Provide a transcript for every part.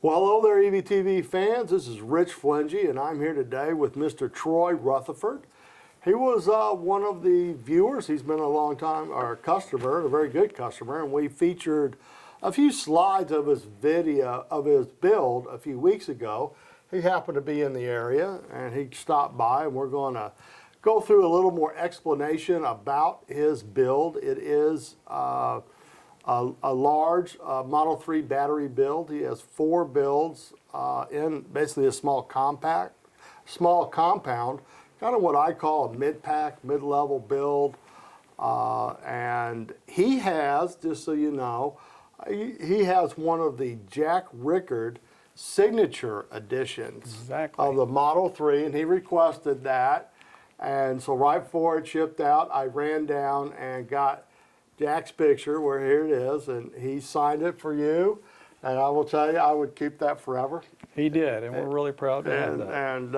Well, hello there, EVTV fans. This is Rich Flingy, and I'm here today with Mr. Troy Rutherford. He was one of the viewers. He's been a long time, our customer, a very good customer, and we featured a few slides of his video, of his build a few weeks ago. He happened to be in the area, and he stopped by, and we're going to go through a little more explanation about his build. It is a large Model 3 battery build. He has 4 builds in basically a small compound, kind of what I call a mid-pack, mid-level build. And he has, just so you know, he has one of the Jack Rickard signature editions of the Model 3, and he requested that. And so right before it shipped out, I ran down and got Jack's picture, where here it is, and he signed it for you. And I will tell you, I would keep that forever. He did, and we're really proud to have that. And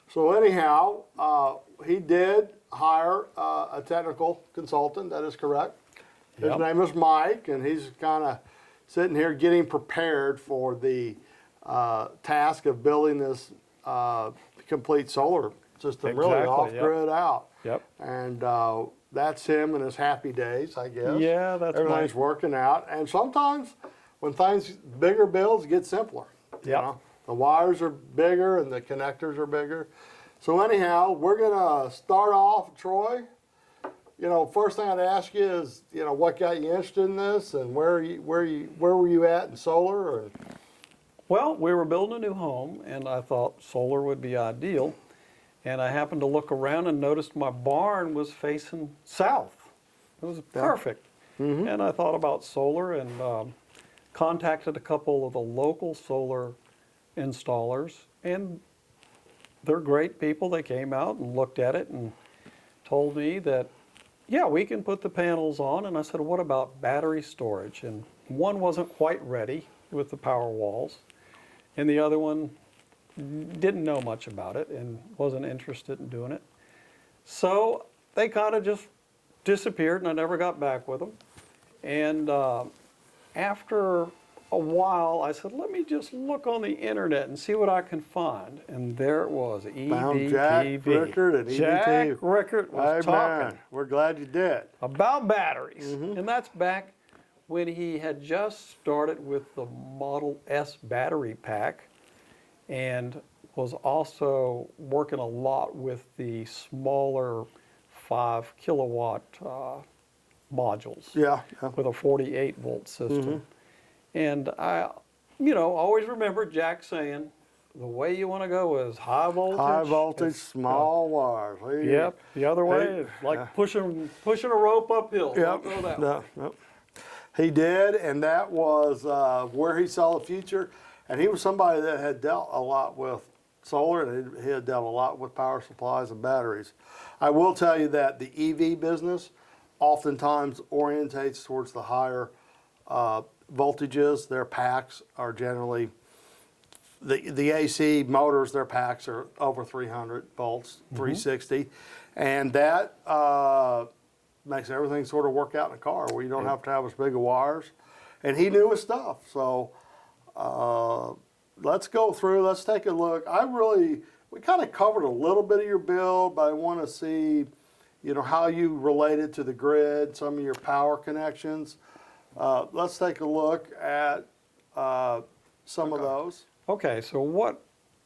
so anyhow, he did hire a technical consultant, that is correct. His name is Mike, and he's kind of sitting here getting prepared for the task of building this complete solar system, really off-grid out. And that's him in his happy days, I guess. Yeah, that's everything's working out. And sometimes when things, bigger builds get simpler. You know? The wires are bigger and the connectors are bigger. So anyhow, we're gonna start off, Troy. You know, first thing I'd ask you is, you know, what got you interested in this, and where were you at in solar? Or? Well, we were building a new home, and I thought solar would be ideal. And I happened to look around and noticed my barn was facing south. It was perfect. And I thought about solar and contacted a couple of the local solar installers, and they're great people. They came out and looked at it and told me that, yeah, we can put the panels on. And I said, what about battery storage? And one wasn't quite ready with the power walls, and the other one didn't know much about it and wasn't interested in doing it. So they kind of just disappeared, and I never got back with them. And after a while, I said, let me just look on the internet and see what I can find. And there it was, EVTV. Found Jack Rickard at EVTV. Jack Rickard was talking. We're glad you did. About batteries. And that's back when he had just started with the Model S battery pack, and was also working a lot with the smaller 5 kilowatt modules with a 48 volt system. And I, you know, always remember Jack saying, the way you want to go is high voltage. High voltage, small wires. Yep, the other way is like pushing a rope uphill. Don't go that way. He did, and that was where he saw the future. And he was somebody that had dealt a lot with solar, and he had dealt a lot with power supplies and batteries. I will tell you that the EV business oftentimes orientates towards the higher voltages. Their packs are generally, the AC motors, their packs are over 300 volts, 360. And that makes everything sort of work out in a car where you don't have to have as big of wires. And he knew his stuff. So let's go through, let's take a look. We kind of covered a little bit of your build, but I want to see, you know, how you related to the grid, some of your power connections. Let's take a look at some of those. Okay, so what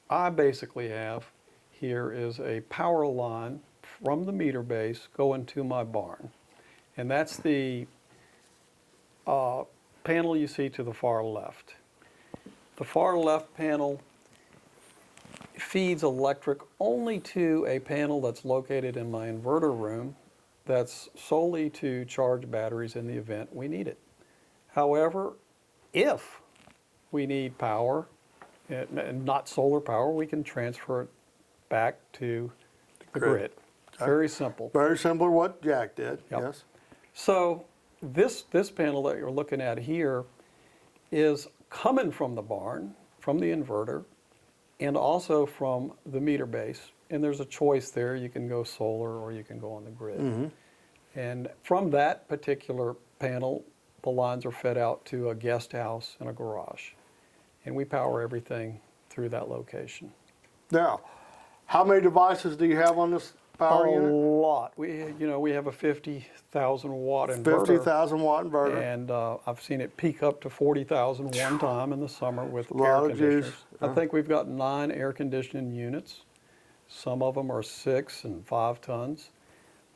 I basically have here is a power line from the meter base going to my barn. And that's the panel you see to the far left. The far left panel feeds electric only to a panel that's located in my inverter room that's solely to charge batteries in the event we need it. However, if we need power, and not solar power, we can transfer it back to the grid. Very simple. Very similar to what Jack did, yes. So this panel that you're looking at here is coming from the barn, from the inverter, and also from the meter base. And there's a choice there. You can go solar or you can go on the grid. And from that particular panel, the lines are fed out to a guest house and a garage. and we power everything through that location. Now, how many devices do you have on this power A unit? lot. We have a 50,000 watt inverter. 50,000 watt inverter. And I've seen it peak up to 40,000 one time in the summer with A lot air of conditioners. juice, I think we've got 9 air conditioning units. Some of them are 6 and 5 tons.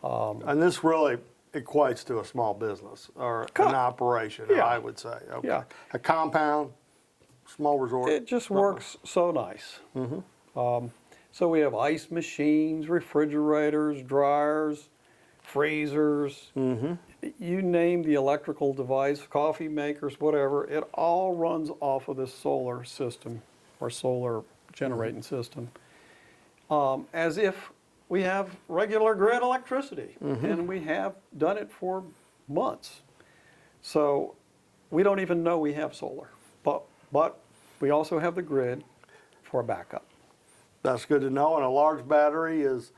And this really equates to a small business or an operation, Yeah. I would say. Okay. Yeah. A compound, small resort. It just works so nice. So we have ice machines, refrigerators, dryers, freezers. You name the electrical device, coffee makers, whatever. It all runs off of this solar system or solar generating system, as if we have regular grid electricity, and we have done it for months. So we don't even know we have solar, but we also have the grid for backup. That's good to know. And a large battery is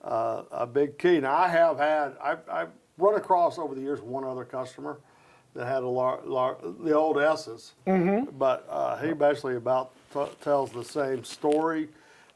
a big key. Now, I've run across over the years one other customer that had the old S's, but he basically tells the same story.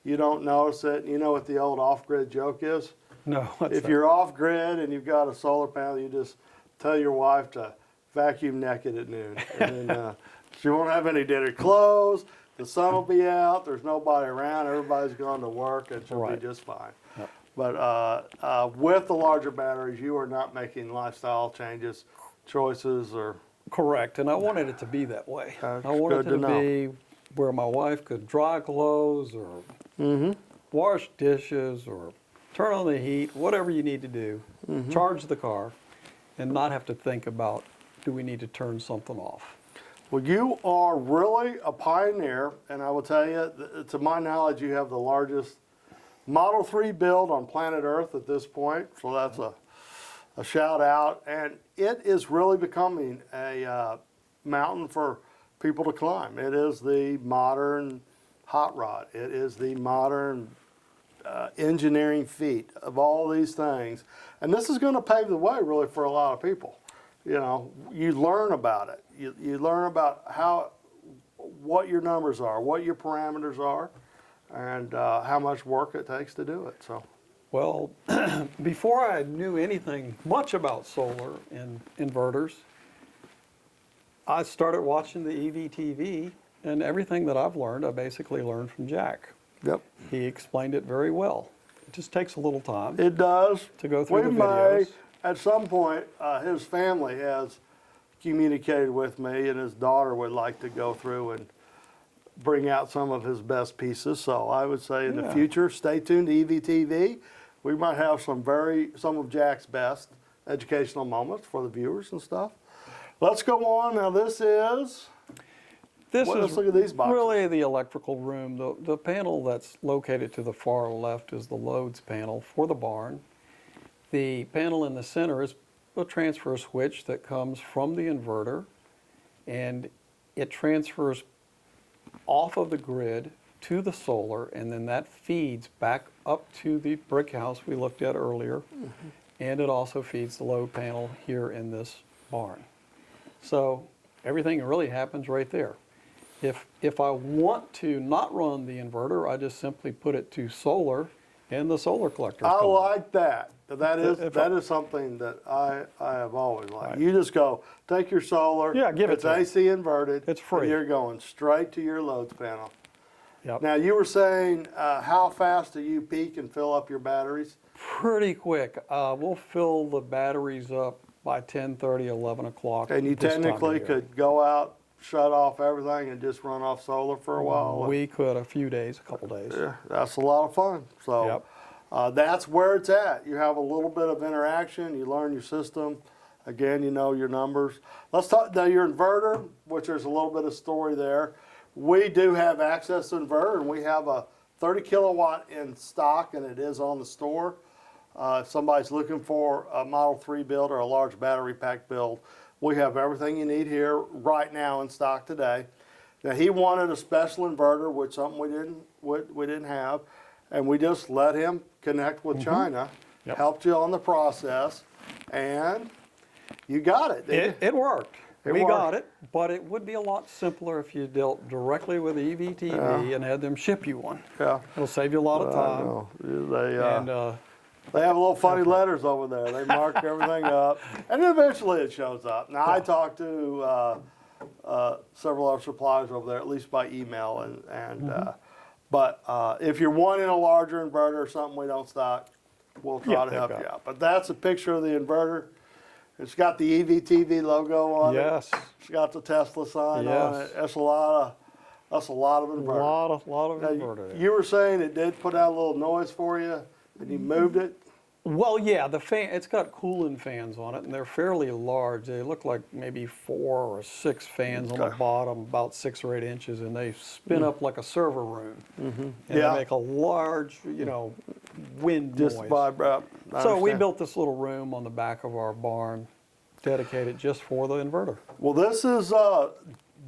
You don't notice it. You know what the old off-grid joke is? No, what's If that? you're off-grid and you've got a solar panel, you just tell your wife to vacuum naked at noon. And then she won't have any dinner clothes. The sun will be out. There's nobody around. Everybody's gone to work, and she'll Right. be just fine. Yep. But with the larger batteries, you are not making lifestyle changes, choices, or Correct, and I wanted it to be that way. That's I wanted good it to to know. be where my wife could dry clothes or wash dishes or turn on the heat, whatever you need to do, charge the car, and not have to think about, do we need to turn something off? Well, you are really a pioneer, and I will tell you, to my knowledge, you have the largest Model 3 build on planet Earth at this point, so that's a shout out. And it is really becoming a mountain for people to climb. It is the modern hot rod. It is the modern engineering feat of all these things. And this is going to pave the way, really, for a lot of people. You know, you learn about it. You learn about what your numbers are, what your parameters are, and how much work it takes to do it. So, Well, before I knew anything much about solar and inverters, I started watching the EVTV, and everything that I've learned, I basically learned from Jack. yep, He explained it very well. It just takes a little time. it does. To go through we the may, videos. at some point, his family has communicated with me, and his daughter would like to go through and bring out some of his best pieces. So I would say in the Yeah. future, stay tuned to EVTV. We might have some of Jack's best educational moments for the viewers and stuff. Let's go on. Now this is, This Well, is let's look at these boxes. really the electrical room. The panel that's located to the far left is the loads panel for the barn. The panel in the center is a transfer switch that comes from the inverter, and it transfers off of the grid to the solar, and then that feeds back up to the brick house we looked at earlier, and it also feeds the load panel here in this barn. So everything really happens right there. If I want to not run the inverter, I just simply put it to solar, and the solar collector. I like that. That If I- is something that I have always liked. You just go, take your solar. Yeah, give it It's to 'em. AC inverted. It's free. And you're going straight to your loads panel. Yep. Now you were saying, how fast do you peak and fill up your batteries? Pretty quick. We'll fill the batteries up by 10:30, 11 o'clock. And you this time of technically year. could go out, shut off everything, and just run off solar for a while. We could a few days, a couple days. Yeah, that's a lot of fun. So Yep. that's where it's at. You have a little bit of interaction. You learn your system. Again, you know your numbers. Let's talk now your inverter, which there's a little bit of story there. We do have access to inverter, and we have a 30 kilowatt in stock, and it is on the store. If somebody's looking for a Model 3 build or a large battery pack build, we have everything you need here right now in stock today. Now he wanted a special inverter, which something we didn't have, and we just let him connect with China, Yep. helped you on the process, and you got it. didn't you? It worked. We works. got it, but it would be a lot simpler if you dealt directly with EVTV and had them ship you one. Yeah. It'll save you a lot of I time. know. And They have little funny letters over there. They mark everything up, and eventually it shows up. Now, I talked to several other suppliers over there, at least by email, but if you're wanting a larger inverter or something we don't stock, we'll try to they've help got you it. out. But that's a picture of the inverter. It's got the EVTV logo on yes, it. It's got the Tesla sign on Yes. it. That's a lot of a inverter. lot of Now, inverter there. you were saying it did put out a little noise for you, and you moved it. Well, yeah, the fan, it's got cooling fans on it, and they're fairly large. They look like maybe 4 or 6 fans on the Okay. bottom, about 6 or 8 inches, and they spin up like a server room. And Yeah. they make a large, wind Just noise. vibrate. So we built this little room on the back of our barn, dedicated just for the inverter. Well, this is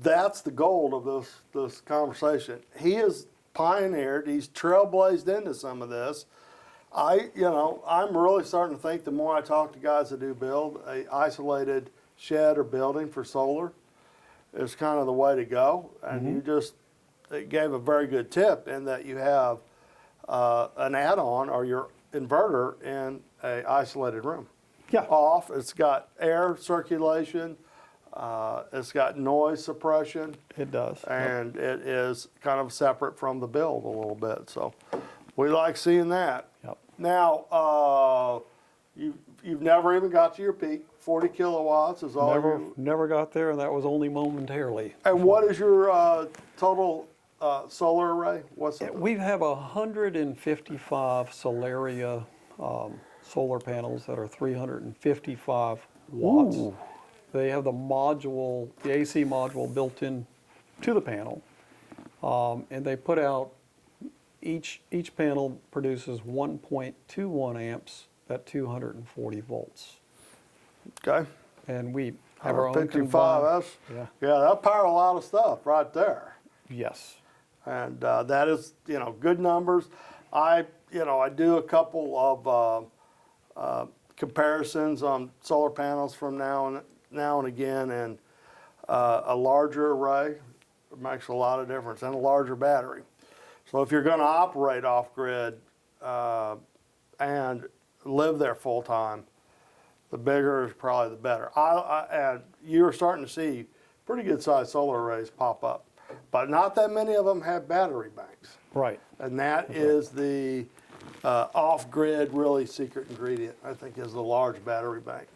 that's the goal of this conversation. He has pioneered. He's trailblazed into some of this. I'm really starting to think the more I talk to guys that do build a isolated shed or building for solar, is kind of the way to go. And you just gave a very good tip in that you have an add-on or your inverter in a isolated room. Yeah. Off. It's got air circulation. It's got noise suppression, It does. and it is kind of separate from the build a little bit. So we like seeing that. Yep. Now, you've never even got to your peak. 40 kilowatts is all. Never got there, and that was only momentarily. And what is your total solar array? What's it? We have 155 Solaria solar panels that are 355 watts. Ooh. They have the module, the AC module built in to the panel, and they put out, each panel produces 1.21 amps at 240 volts. Okay. And we have our own 55. combined. Yeah, that power a lot of stuff right there. Yes. And that is, good numbers. I do a couple of comparisons on solar panels from now and again, and a larger array makes a lot of difference, and a larger battery. So if you're going to operate off grid and live there full time, the bigger is probably the better. And you're starting to see pretty good sized solar arrays pop up, but not that many of them have battery banks. Right. And that is the off-grid really secret ingredient, I think, is the large battery bank.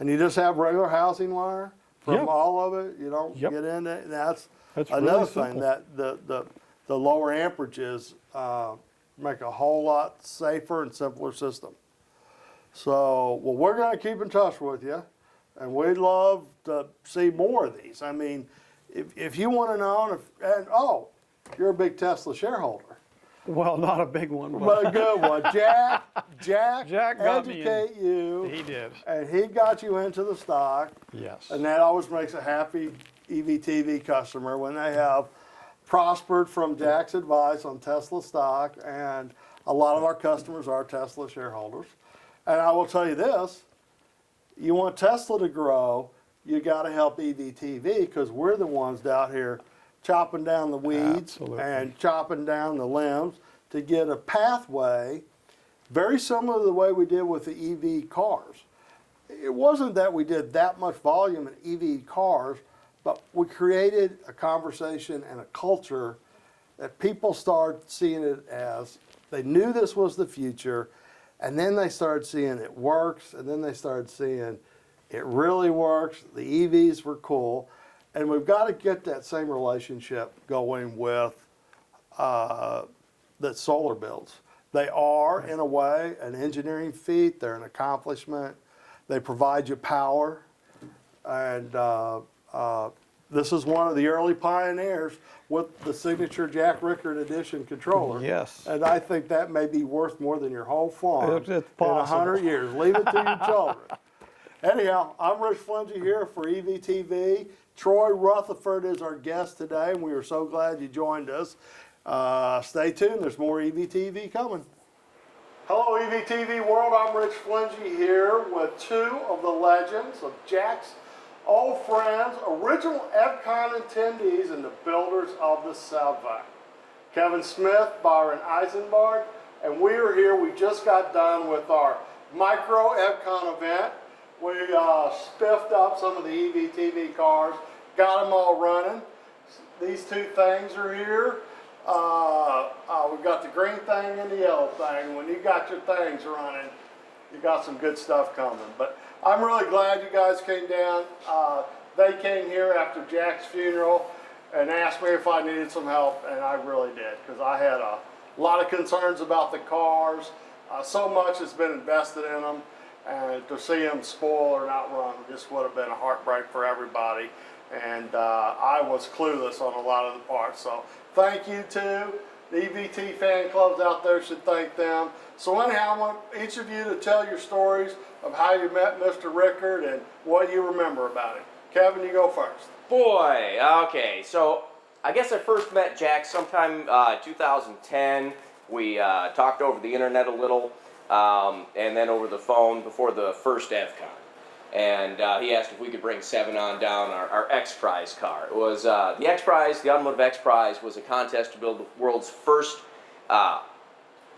And you just have regular housing wire from Yep. all of it. You don't Yep. get into it. That's really another thing, simple. that the lower amperages make a whole lot safer and simpler system. So, well, we're going to keep in touch with you, and we'd love to see more of these. I mean, if you want to know, you're a big Tesla shareholder. Well, not a big one, But a good one. Jack Jack got me in. educate you. He did. And he got you into the stock. Yes. And that always makes a happy EVTV customer when they have prospered from Jack's advice on Tesla stock. And a lot of our customers are Tesla shareholders. And I will tell you this, you want Tesla to grow, you got to help EVTV, because we're the ones out here chopping down the weeds Absolutely. and chopping down the limbs to get a pathway very similar to the way we did with the EV cars. It wasn't that we did that much volume in EV cars, but we created a conversation and a culture that people started seeing it as, they knew this was the future, and then they started seeing it works, and then they started seeing it really works, the EVs were cool. And we've got to get that same relationship going with the solar builds. They are, in a way, an engineering feat. They're an accomplishment. They provide you power. And this is one of the early pioneers with the signature Jack Rickard Edition controller. Yes. And I think that may be worth more than your whole farm It's in possible. 100 years. Leave it to your children. Anyhow, I'm Rich Flingy here for EVTV. Troy Rutherford is our guest today, and we are so glad you joined us. Stay tuned, there's more EVTV coming. Hello EVTV world, I'm Rich Flingy here with two of the legends of Jack's old friends, original EPCON attendees, and the builders of the Salvac. Kevin Smith, Byron Eisenberg, and we are here. We just got done with our micro EPCON event. We spiffed up some of the EVTV cars, got them all running. These two things are here. We've got the green thing and the yellow thing. When you got your things running, you got some good stuff coming. But I'm really glad you guys came down. They came here after Jack's funeral and asked me if I needed some help, and I really did, because I had a lot of concerns about the cars. So much has been invested in them, and to see them spoil or not run just would have been a heartbreak for everybody. And I was clueless on a lot of the parts. So thank you to the EVT fan clubs out there, should thank them. So anyhow, I want each of you to tell your stories of how you met Mr. Rickard and what you remember about it. Kevin, you go first. Boy, okay, so I guess I first met Jack sometime 2010. We talked over the internet a little, and then over the phone before the first EVCON. And he asked if we could bring 7 on down our X Prize car. It was the X Prize, the Automotive X Prize was a contest to build the world's first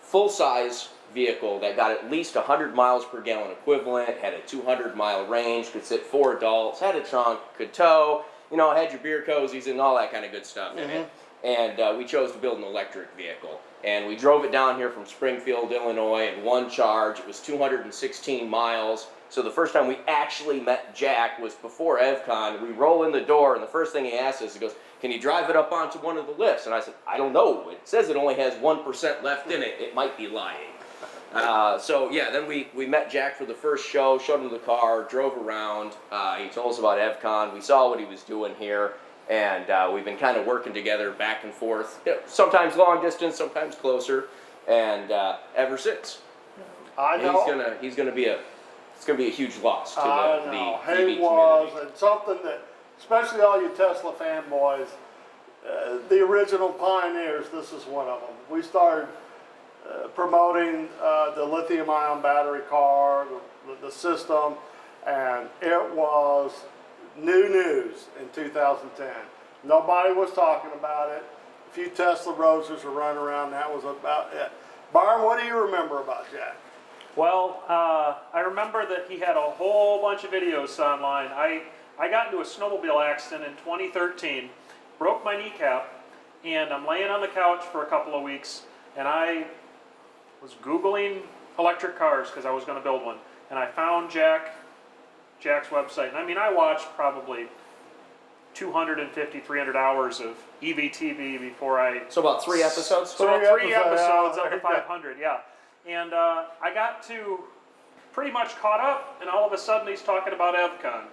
full-size vehicle that got at least 100 miles per gallon equivalent, had a 200-mile range, could sit 4 adults, had a trunk, could tow, you know, had your beer cozies and all that kind of good stuff in it. And we chose to build an electric vehicle. And we drove it down here from Springfield, Illinois in one charge. It was 216 miles. So the first time we actually met Jack was before EVCON. We roll in the door, and the first thing he asks us, he goes, "Can you drive it up onto one of the lifts?" And I said, "I don't know. It says it only has 1% left in it. It might be lying." So yeah, then we met Jack for the first show, showed him the car, drove around. He told us about EVCON. We saw what he was doing here, and we've been kind of working together back and forth, sometimes long distance, sometimes closer, and ever since. I know. He's gonna be a huge loss to the EV He community. was, and something that, especially all you Tesla fanboys, the original pioneers, this is one of them. We started promoting the lithium-ion battery car, the system, and it was new news in 2010. Nobody was talking about it. A few Tesla Roadsters were running around, that was about it. Byron, what do you remember about Jack? Well, I remember that he had a whole bunch of videos online. I got into a snowmobile accident in 2013, broke my kneecap, and I'm laying on the couch for a couple of weeks, and I was Googling electric cars because I was going to build one, and I found Jack's website. And I mean, I watched probably 250, 300 hours of EVTV before I... So about 3 episodes? So about 3 episodes of the 500, yeah. And I got to pretty much caught up, and all of a sudden he's talking about EVCON.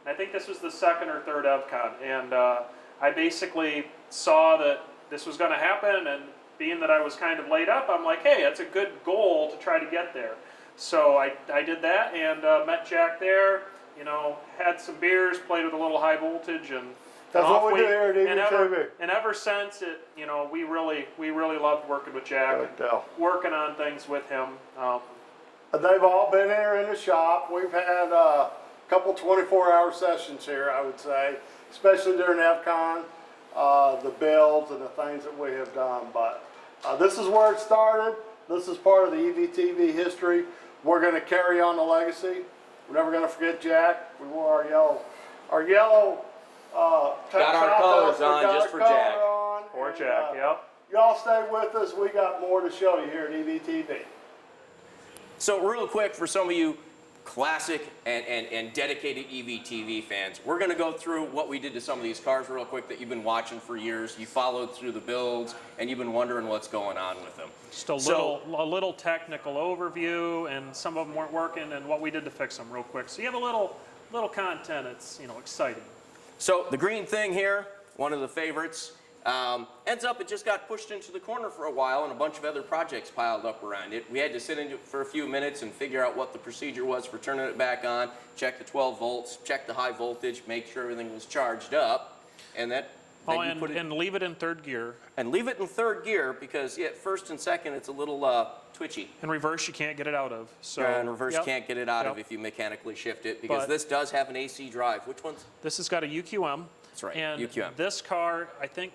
And I think this was the 2nd or 3rd EVCON. And I basically saw that this was going to happen, and being that I was kind of laid up, I'm like, hey, that's a good goal to try to get there. So I did that and met Jack there, you know, had some beers, played with a little high voltage, and That's what we do here at EVTV. and ever since it, you know, we really loved working with Jack, and working on things with him. They've all been here in the shop. We've had a couple 24-hour sessions here, I would say, especially during EVCON, the builds and the things that we have done. But this is where it started. This is part of the EVTV history. We're going to carry on the legacy. We're never going to forget Jack. We wore our yellow got our colors on just for Jack. For Jack, yep. Y'all stay with us. We got more to show you here at EVTV. So real quick, for some of you classic and dedicated EVTV fans, we're going to go through what we did to some of these cars real quick that you've been watching for years. You followed through the builds, and you've been wondering what's going on with them. Just a little technical overview, and some of them weren't working, and what we did to fix them real quick. So you have a little content. It's, you know, exciting. So the green thing here, one of the favorites, ends up it just got pushed into the corner for a while, and a bunch of other projects piled up around it. We had to sit in it for a few minutes and figure out what the procedure was for turning it back on, check the 12 volts, check the high voltage, make sure everything was charged up, and that that Oh, you and, put it, and leave it in third gear. and leave it in third gear because yeah, first and second it's a little twitchy. In reverse, you can't get it out of. So And reverse yep. can't get it out of Yep. if you mechanically shift it because But- this does have an AC drive. Which one's? This has got a UQM. That's right, And UQM. this car, I think,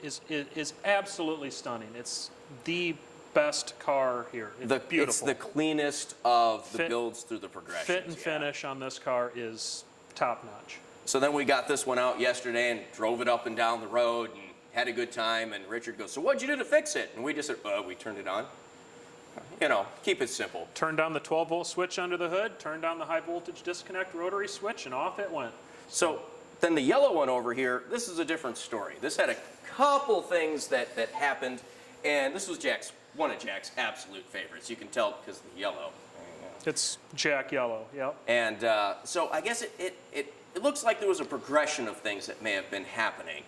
is absolutely stunning. It's the best car here. It's beautiful. It's the cleanest of the Fit- builds through the progressions. Fit and yeah. finish on this car is top notch. So then we got this one out yesterday and drove it up and down the road and had a good time. And Richard goes, "So what'd you do to fix it?" And we just said, "We turned it on." You know, keep it simple. Turned on the 12-volt switch under the hood, turned on the high voltage disconnect rotary switch, and off it went. So then the yellow one over here, this is a different story. This had a couple things that happened, and this was one of Jack's absolute favorites. You can tell because of the yellow. It's Jack Yellow, yep. And so I guess it looks like there was a progression of things that may have been happening.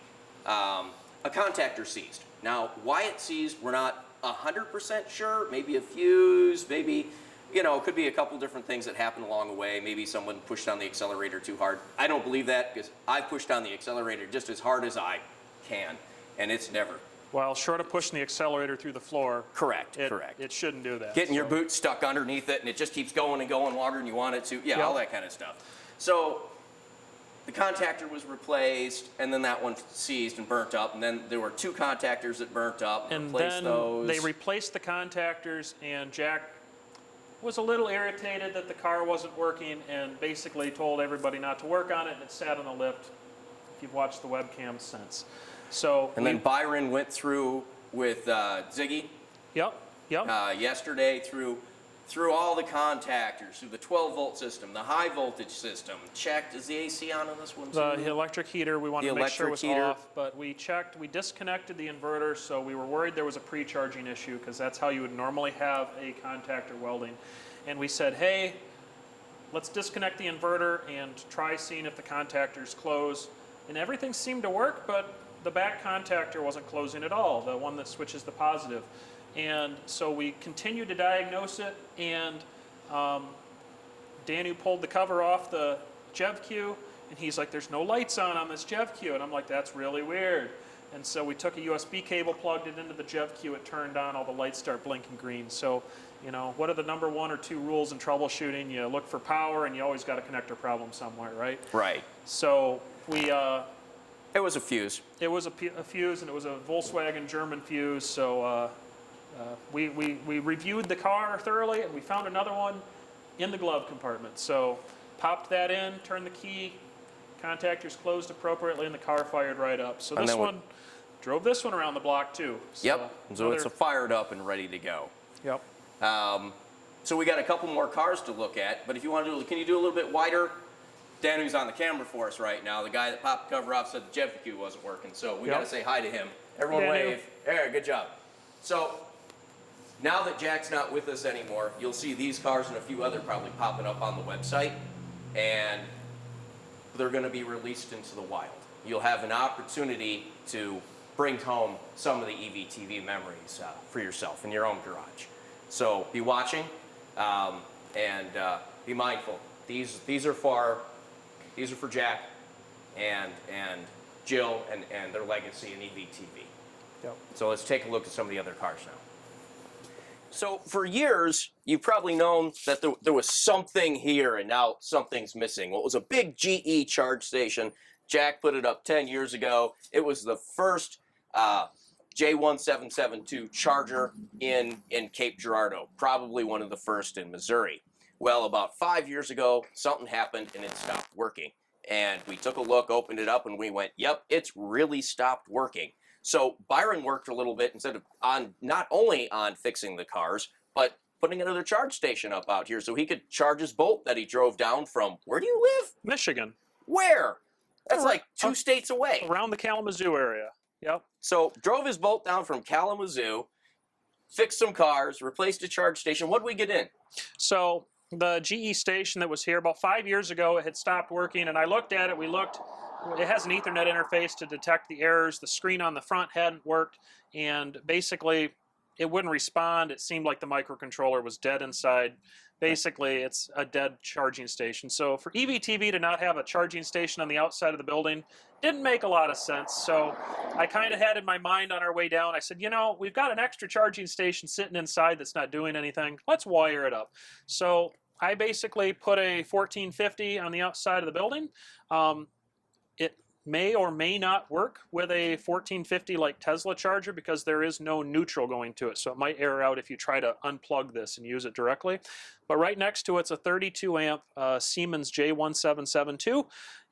A contactor seized. Now, why it seized, we're not 100% sure. Maybe a fuse, maybe, you know, it could be a couple different things that happened along the way. Maybe someone pushed on the accelerator too hard. I don't believe that because I pushed on the accelerator just as hard as I can, and it's never. Well, short of pushing the accelerator through the floor, Correct. it shouldn't do that. Getting your So- boot stuck underneath it and it just keeps going and going longer than you want it to. Yeah, Yep. all that kind of stuff. So the contactor was replaced and then that one seized and burnt up. And then there were two contactors that burnt up and And replaced then those. they replaced the contactors, and Jack was a little irritated that the car wasn't working and basically told everybody not to work on it, and it sat on the lift, if you've watched the webcam since. So and then Byron went through with Ziggy yep. yesterday through all the contactors, through the 12-volt system, the high voltage system. Checked, is the AC on this one too? The electric heater, we wanted The to make sure it was electric heater. off, but we checked, we disconnected the inverter, so we were worried there was a pre-charging issue, because that's how you would normally have a contactor welding. And we said, hey, let's disconnect the inverter and try seeing if the contactors close. And everything seemed to work, but the back contactor wasn't closing at all, the one that switches the positive. And so we continued to diagnose it, and Danu pulled the cover off the JevQ, and he's like, there's no lights on this JevQ. And I'm like, that's really weird. And so we took a USB cable, plugged it into the JevQ, it turned on, all the lights start blinking green. So, you know, what are the number 1 or 2 rules in troubleshooting? You look for power, and you always got a connector problem somewhere, right? Right. So we, It was a fuse. it was a fuse, and it was a Volkswagen German fuse, so we reviewed the car thoroughly, and we found another one in the glove compartment. So popped that in, turned the key, contactors closed appropriately, and the car fired right up. So And this then we- one, drove this one around the block too. So Yep. So it's another- fired up and ready to go. Yep. So we got a couple more cars to look at, but if you want to do, can you do a little bit wider? Danu's on the camera for us right now. The guy that popped the cover off said the JevQ wasn't working, so we Yep. got to say hi to him. Everyone Danu. wave. There, good job. So now that Jack's not with us anymore, you'll see these cars and a few other probably popping up on the website, and they're going to be released into the wild. You'll have an opportunity to bring home some of the EVTV memories for yourself in your own garage. So be watching and be mindful. These are for Jack and Jill and their legacy in EVTV. Yep. So let's take a look at some of the other cars now. So for years, you've probably known that there was something here and now something's missing. Well, it was a big GE charge station. Jack put it up 10 years ago. It was the first J1772 charger in Cape Girardeau, probably one of the first in Missouri. Well, about 5 years ago, something happened and it stopped working. And we took a look, opened it up, and we went, yep, it's really stopped working. So Byron worked a little bit instead of not only on fixing the cars, but putting another charge station up out here so he could charge his Bolt that he drove down from, where do you live? Michigan, Where? That's like 2 states away. around the Kalamazoo area. Yep. So drove his Bolt down from Kalamazoo, fixed some cars, replaced a charge station. What did we get in? So the GE station that was here about 5 years ago, it had stopped working, and I looked at it. It has an Ethernet interface to detect the errors. The screen on the front hadn't worked, and basically it wouldn't respond. It seemed like the microcontroller was dead inside. Basically, it's a dead charging station. So for EVTV to not have a charging station on the outside of the building didn't make a lot of sense. So I kind of had in my mind on our way down, I said, you know, we've got an extra charging station sitting inside that's not doing anything. Let's wire it up. So I basically put a 1450 on the outside of the building. It may or may not work with a 1450 like Tesla charger because there is no neutral going to it. So it might error out if you try to unplug this and use it directly. But right next to it's a 32 amp Siemens J1772,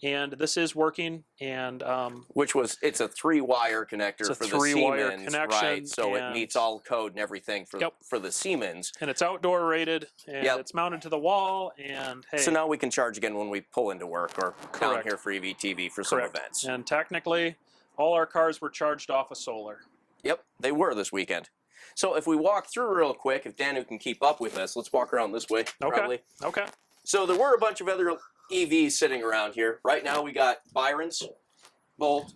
and this is working. And it's a 3-wire connector for the Siemens, connection, right? So it meets all code and everything for the Siemens. And it's outdoor rated, and it's mounted to the wall. And hey, so now we can charge again when we pull into work or down here for EVTV for some events. And technically, all our cars were charged off of solar. Yep, they were this weekend. So if we walk through real quick, if Danu can keep up with us, let's walk around this way, probably. Okay. So there were a bunch of other EVs sitting around here. Right now we got Byron's Bolt.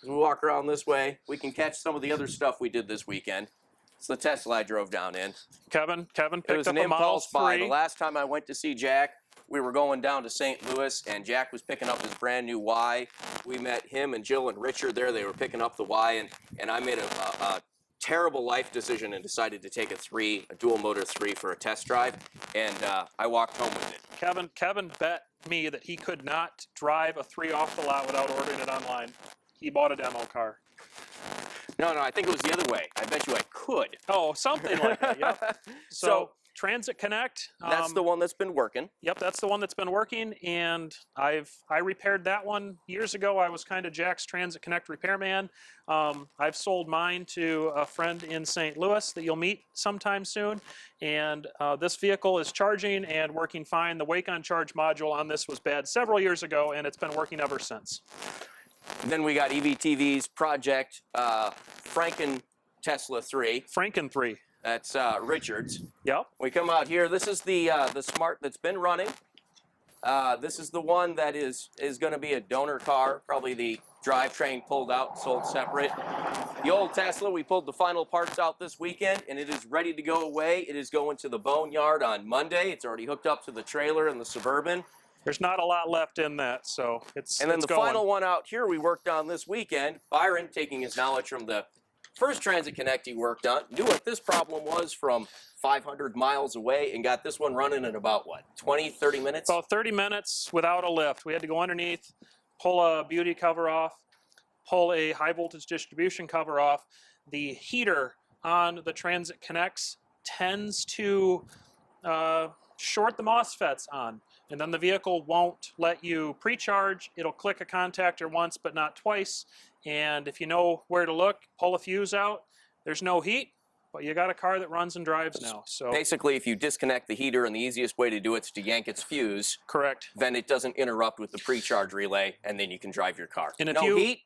As we walk around this way, we can catch some of the other stuff we did this weekend. It's the Tesla I drove down in. Kevin picked it was up an a Model impulse buy. 3. The last time I went to see Jack, we were going down to St. Louis, and Jack was picking up his brand new Y. We met him and Jill and Richard there. They were picking up the Y, and I made a terrible life decision and decided to take a dual motor 3 for a test drive, and I walked home with it. Kevin bet me that he could not drive a 3 off the lot without ordering it online. He bought a demo car. No, I think it was the other way. I bet you I could. Oh, something like that, yep. So Transit Connect. That's the one that's been working. Yep, that's the one that's been working, and I repaired that one years ago. I was kind of Jack's Transit Connect repairman. I've sold mine to a friend in St. Louis that you'll meet sometime soon, and this vehicle is charging and working fine. The Wake on Charge module on this was bad several years ago, and it's been working ever since. Then we got EVTV's Project Franken Tesla 3. Franken 3. That's Richard's. Yep. We come out here. This is the Smart that's been running. This is the one that is going to be a donor car. Probably the drivetrain pulled out, sold separate. The old Tesla, we pulled the final parts out this weekend, and it is ready to go away. It is going to the boneyard on Monday. It's already hooked up to the trailer and the Suburban. There's not a lot left in that, so it's And then the going. final one out here we worked on this weekend, Byron, taking his knowledge from the first Transit Connect he worked on, knew what this problem was from 500 miles away and got this one running in about, what, 20, 30 minutes? About 30 minutes without a lift. We had to go underneath, pull a beauty cover off, pull a high voltage distribution cover off. The heater on the Transit Connects tends to short the MOSFETs on, and then the vehicle won't let you pre-charge. It'll click a contactor once but not twice, and if you know where to look, pull a fuse out. There's no heat, but you got a car that runs and drives now. So basically, if you disconnect the heater, and the easiest way to do it is to yank its fuse, correct, then it doesn't interrupt with the pre-charge relay, and then you can drive your car. And if no heat,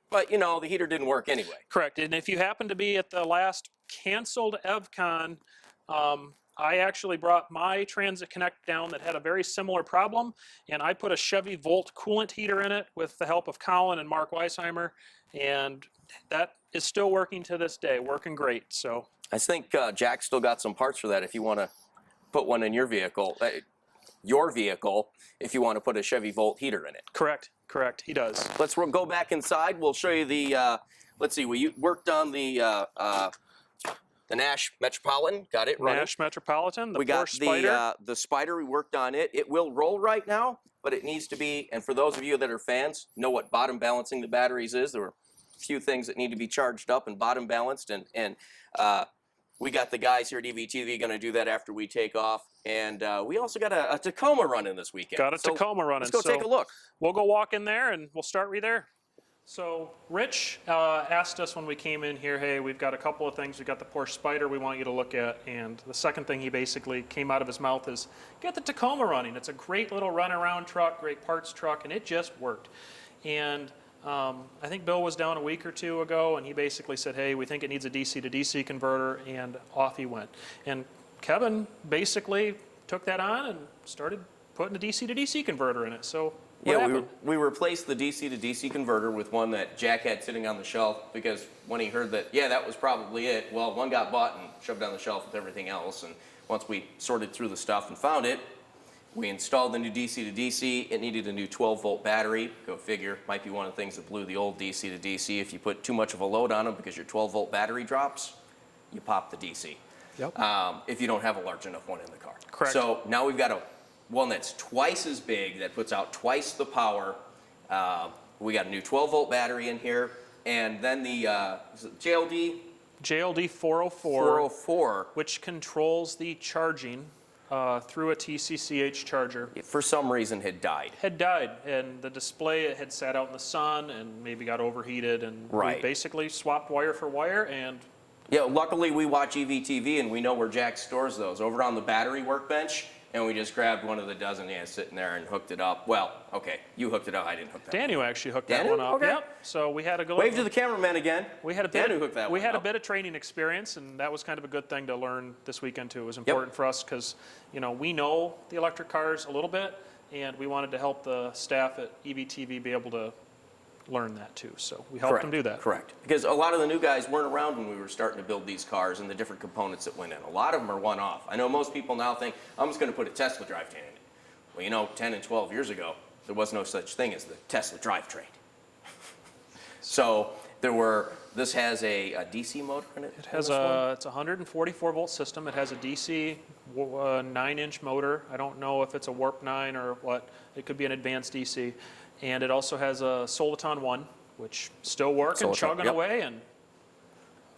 but you know, the heater didn't work anyway. Correct, and if you happen to be at the last canceled EVCON, I actually brought my Transit Connect down that had a very similar problem, and I put a Chevy Volt coolant heater in it with the help of Colin and Mark Weisheimer, and that is still working to this day, working great. So I think Jack still got some parts for that if you want to put one in your vehicle. If you want to put a Chevy Volt heater in it. Correct, he does. Let's go back inside. We'll show you the, let's see, we worked on the Nash Metropolitan, got it running. Nash Metropolitan, the we got Porsche Spider. the Spider, we worked on it. It will roll right now, but it needs to be, and for those of you that are fans, know what bottom balancing the batteries is. There were a few things that need to be charged up and bottom balanced, and we got the guys here at EVTV going to do that after we take off. And we also got a Tacoma running this weekend. Got a Tacoma running. Let's go take a look. We'll go walk in there, and we'll start right there. So Rich asked us when we came in here, hey, we've got a couple of things. We've got the Porsche Spider we want you to look at. And the second thing he basically came out of his mouth is, get the Tacoma running. It's a great little run-around truck, great parts truck, and it just worked. And I think Bill was down a week or two ago, and he basically said, hey, we think it needs a DC to DC converter, and off he went. And Kevin basically took that on and started putting a DC to DC converter in it. So Yeah, happened? we replaced the DC to DC converter with one that Jack had sitting on the shelf because when he heard that, yeah, that was probably it, well, one got bought and shoved on the shelf with everything else. And once we sorted through the stuff and found it, we installed the new DC to DC. It needed a new 12-volt battery. Go figure. Might be one of the things that blew the old DC to DC. If you put too much of a load on them because your 12-volt battery drops, you pop the DC. Yep. If you don't have a large enough one in the car. Correct. So now we've got one that's twice as big, that puts out twice the power. We got a new 12-volt battery in here. And then the is it JLD? JLD 404, 404. which controls the charging through a TCCH charger. For some reason had died. Had died, and the display, it had sat out in the sun and maybe got overheated, and we Right. basically swapped wire for wire, and Yeah, luckily we watch EVTV and we know where Jack stores those, over on the battery workbench, and we just grabbed one of the dozen he has sitting there and hooked it up. Well, okay, you hooked it up, I didn't hook that. Danu actually hooked that Danu? one up. Okay. Yep. So we had to go. Wave to the cameraman again. We had a bit. Danu hooked that we one had a up. bit of training experience, and that was kind of a good thing to learn this weekend too. It was important for us because, you know, we know the electric cars a little bit, and we wanted to help the staff at EVTV be able to learn that too. So we helped them do that. Correct. Because a lot of the new guys weren't around when we were starting to build these cars and the different components that went in. A lot of them are one-off. I know most people now think, I'm just going to put a Tesla drivetrain in it. Well, you know, 10 and 12 years ago, there was no such thing as the Tesla drivetrain. So this has a DC motor in it? It has it's a 144 volt system. It has a DC 9-inch motor. I don't know if it's a warp 9 or what. It could be an advanced DC. And it also has a Soliton 1, which still work and Soliton, chugging yep. away.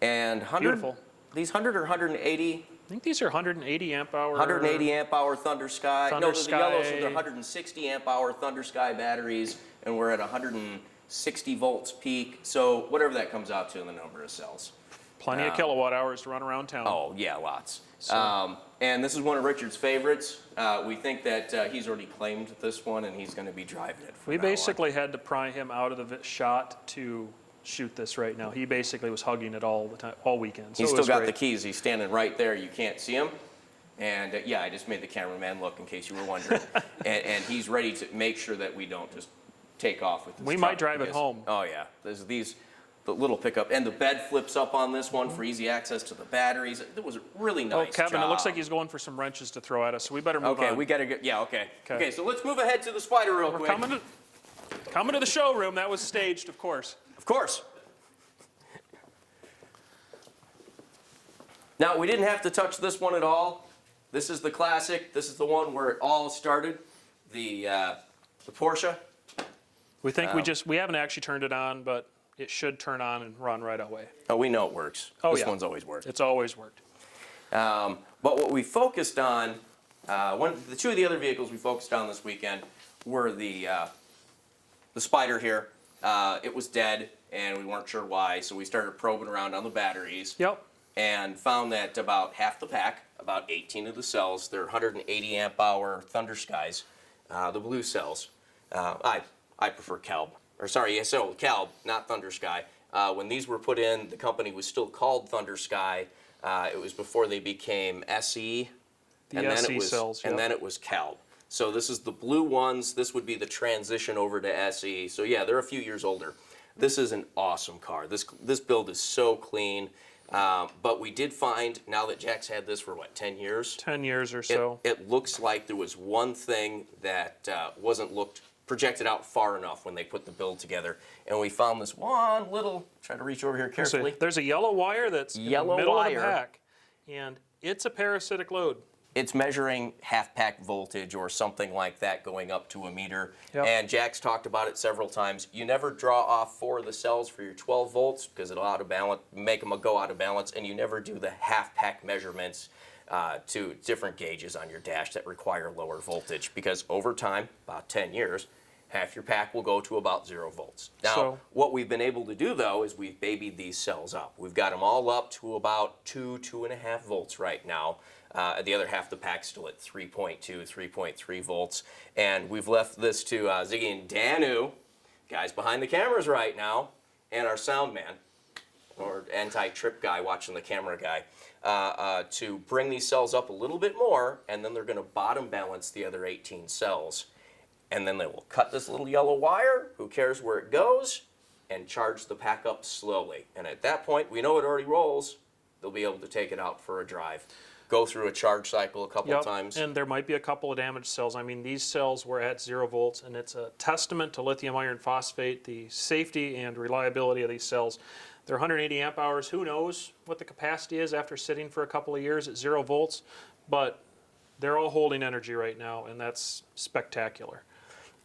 And 100, beautiful. These 100 or 180? I think these are 180 amp hour. 180 amp hour Thunder Sky. Thunder No, the yellows are Sky. the 160 amp hour Thunder Sky batteries, and we're at 160 volts peak. So whatever that comes out to in the number of cells. Plenty of kilowatt hours to run around town. Oh yeah, lots. So- And this is one of Richard's favorites. We think that he's already claimed this one, and he's going to be driving it. From We now on. basically had to pry him out of the shot to shoot this right now. He basically was hugging it all the time, all weekend. So He's it still was got great. the keys. He's standing right there. You can't see him. And yeah, I just made the cameraman look in case you were wondering. and he's ready to make sure that we don't just take off with this We truck might drive it because- home. Oh yeah, the little pickup, and the bed flips up on this one for easy access to the batteries. It was a really Oh, nice Kevin, job. it looks like he's going for some wrenches to throw at us, so we better move Okay, on. we gotta get, yeah, okay. Okay. Okay, so let's move ahead to the spider real We're quick. coming to the showroom. That was staged, of course. Of course. Now, we didn't have to touch this one at all. This is the classic. This is the one where it all started. The Porsche. We think we haven't actually turned it on, but it should turn on and run right away. Oh, we know it works. Oh, This yeah. one's always worked. It's always worked. But what we focused on, the two of the other vehicles we focused on this weekend were the Spider here. It was dead, and we weren't sure why, so we started probing around on the batteries. Yep. And found that about half the pack, about 18 of the cells, they're 180 amp hour Thunder Skies, the blue cells. I prefer Calb, Calb, not Thunder Sky. When these were put in, the company was still called Thunder Sky. It was before they became SE, The SE cells, and yep. then it was Calb. So this is the blue ones. This would be the transition over to SE. So yeah, they're a few years older. This is an awesome car. This build is so clean. But we did find, now that Jack's had this for what, 10 years? 10 years or so. It looks like there was one thing that wasn't projected out far enough when they put the build together. And we found this one little, try to reach over here carefully. There's a yellow wire that's in the Yellow middle wire. of the pack, and it's a parasitic load. It's measuring half-pack voltage or something like that going up to a meter. Yep. And Jack's talked about it several times. You never draw off 4 of the cells for your 12 volts because it'll make them go out of balance, and you never do the half-pack measurements to different gauges on your dash that require lower voltage because over time, about 10 years, half your pack will go to about 0 volts. Now, what we've been able to do, though, is we've babied these cells up. We've got them all up to about 2.5 volts right now. The other half of the pack's still at 3.2, 3.3 volts. And we've left this to Ziggy and Danu, guys behind the cameras right now, and our sound man, or anti-trip guy watching the camera guy, to bring these cells up a little bit more, and then they're going to bottom balance the other 18 cells. and then they will cut this little yellow wire, who cares where it goes, and charge the pack up slowly. And at that point, we know it already rolls, they'll be able to take it out for a drive, go through a charge cycle a couple of times. And there might be a couple of damaged cells. I mean, these cells were at 0 volts, and it's a testament to lithium iron phosphate, the safety and reliability of these cells. They're 180 amp hours. Who knows what the capacity is after sitting for a couple of years at 0 volts, but they're all holding energy right now, and that's spectacular.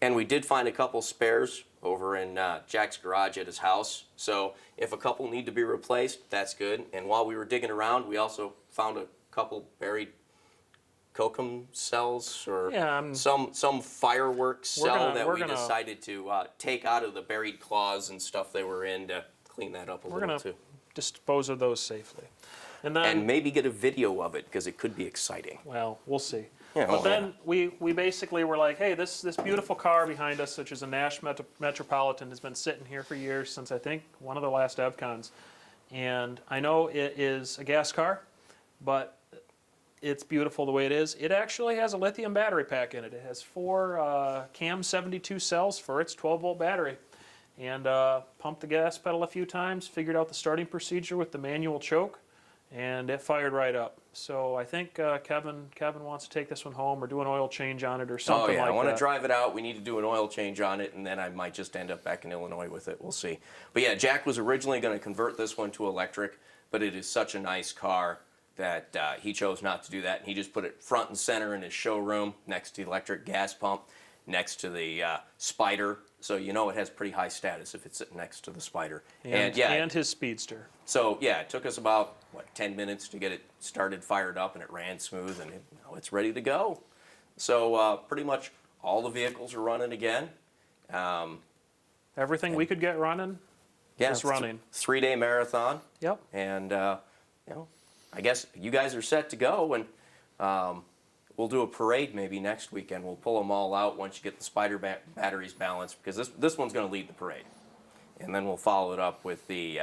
And we did find a couple spares over in Jack's garage at his house. So if a couple need to be replaced, that's good. And while we were digging around, we also found a couple buried cokum cells or some fireworks cell that we decided to take out of the buried claws and stuff they were in to clean that up a little too. We're going to dispose of those safely. And then, and maybe get a video of it because it could be exciting. well, we'll see. Yeah, But then we basically were like, hey, this beautiful car behind us, which is a Nash Metropolitan, has been sitting here for years, since I think one of the last EVCONs. And I know it is a gas car, but it's beautiful the way it is. It actually has a lithium battery pack in it. It has 4 CAM 72 cells for its 12-volt battery. And pumped the gas pedal a few times, figured out the starting procedure with the manual choke, and it fired right up. So I think Kevin wants to take this one home or do an oil change on it or something like that. I want to drive it out. We need to do an oil change on it, and then I might just end up back in Illinois with it. We'll see. But yeah, Jack was originally going to convert this one to electric, but it is such a nice car that he chose not to do that. And he just put it front and center in his showroom next to the electric gas pump, next to the Spider. So you know it has pretty high status if it's sitting next to the Spider. And his Speedster. So yeah, it took us about 10 minutes to get it started, fired up, and it ran smooth, and it's ready to go. So pretty much all the vehicles are running again. Everything we could get running is running. 3-day marathon. Yep. And I guess you guys are set to go, and we'll do a parade maybe next weekend. We'll pull them all out once you get the Spider batteries balanced, because this one's going to lead the parade, and then we'll follow it up with the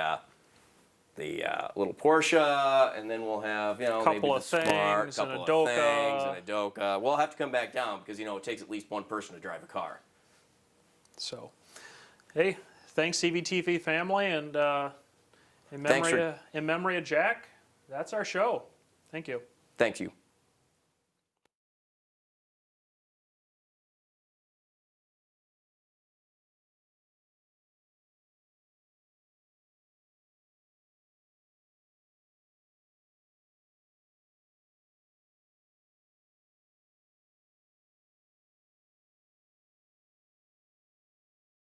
little Porsche, and then we'll have maybe the Smart, couple of things, and a Doka. We'll have to come back down because it takes at least one person to drive a car. So, hey, thanks EVTV family, and in memory of Jack, that's our show. Thank you. Thank you.